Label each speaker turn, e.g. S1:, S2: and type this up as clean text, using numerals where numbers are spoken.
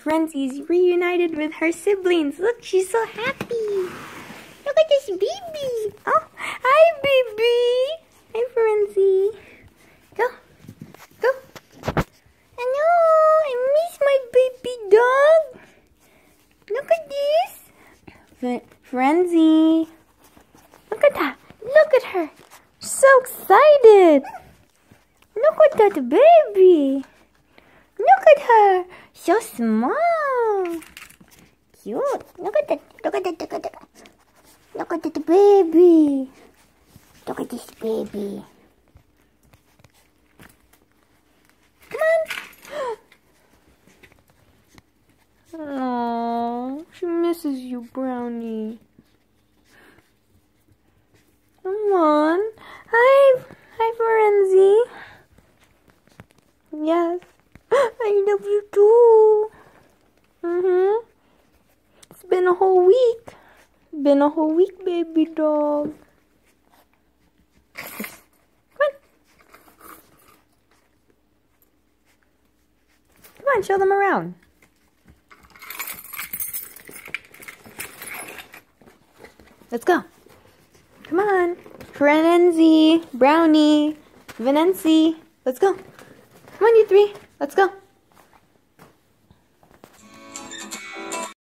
S1: Frenzy's reunited with her siblings. Look, she's so happy. Look at this baby. Oh, hi, baby. Hi, Frenzy. Go. Go. Hello, I miss my baby dog. Look at this. Frenzy. Look at that. Look at her. So excited. Look at that baby. Look at her. So small. Cute. Look at that. Look at that. Look at that. Look at that baby. Look at this baby. Come on. Oh, she misses you, Brownie. Come on. Hi, Frenzy. Yes. I love you too. It's been a whole week. Been a whole week, baby dog. Come on. Come on, show them around. Let's go. Come on. Frenzy, Brownie, Venency. Let's go. Come on, you three. Let's go.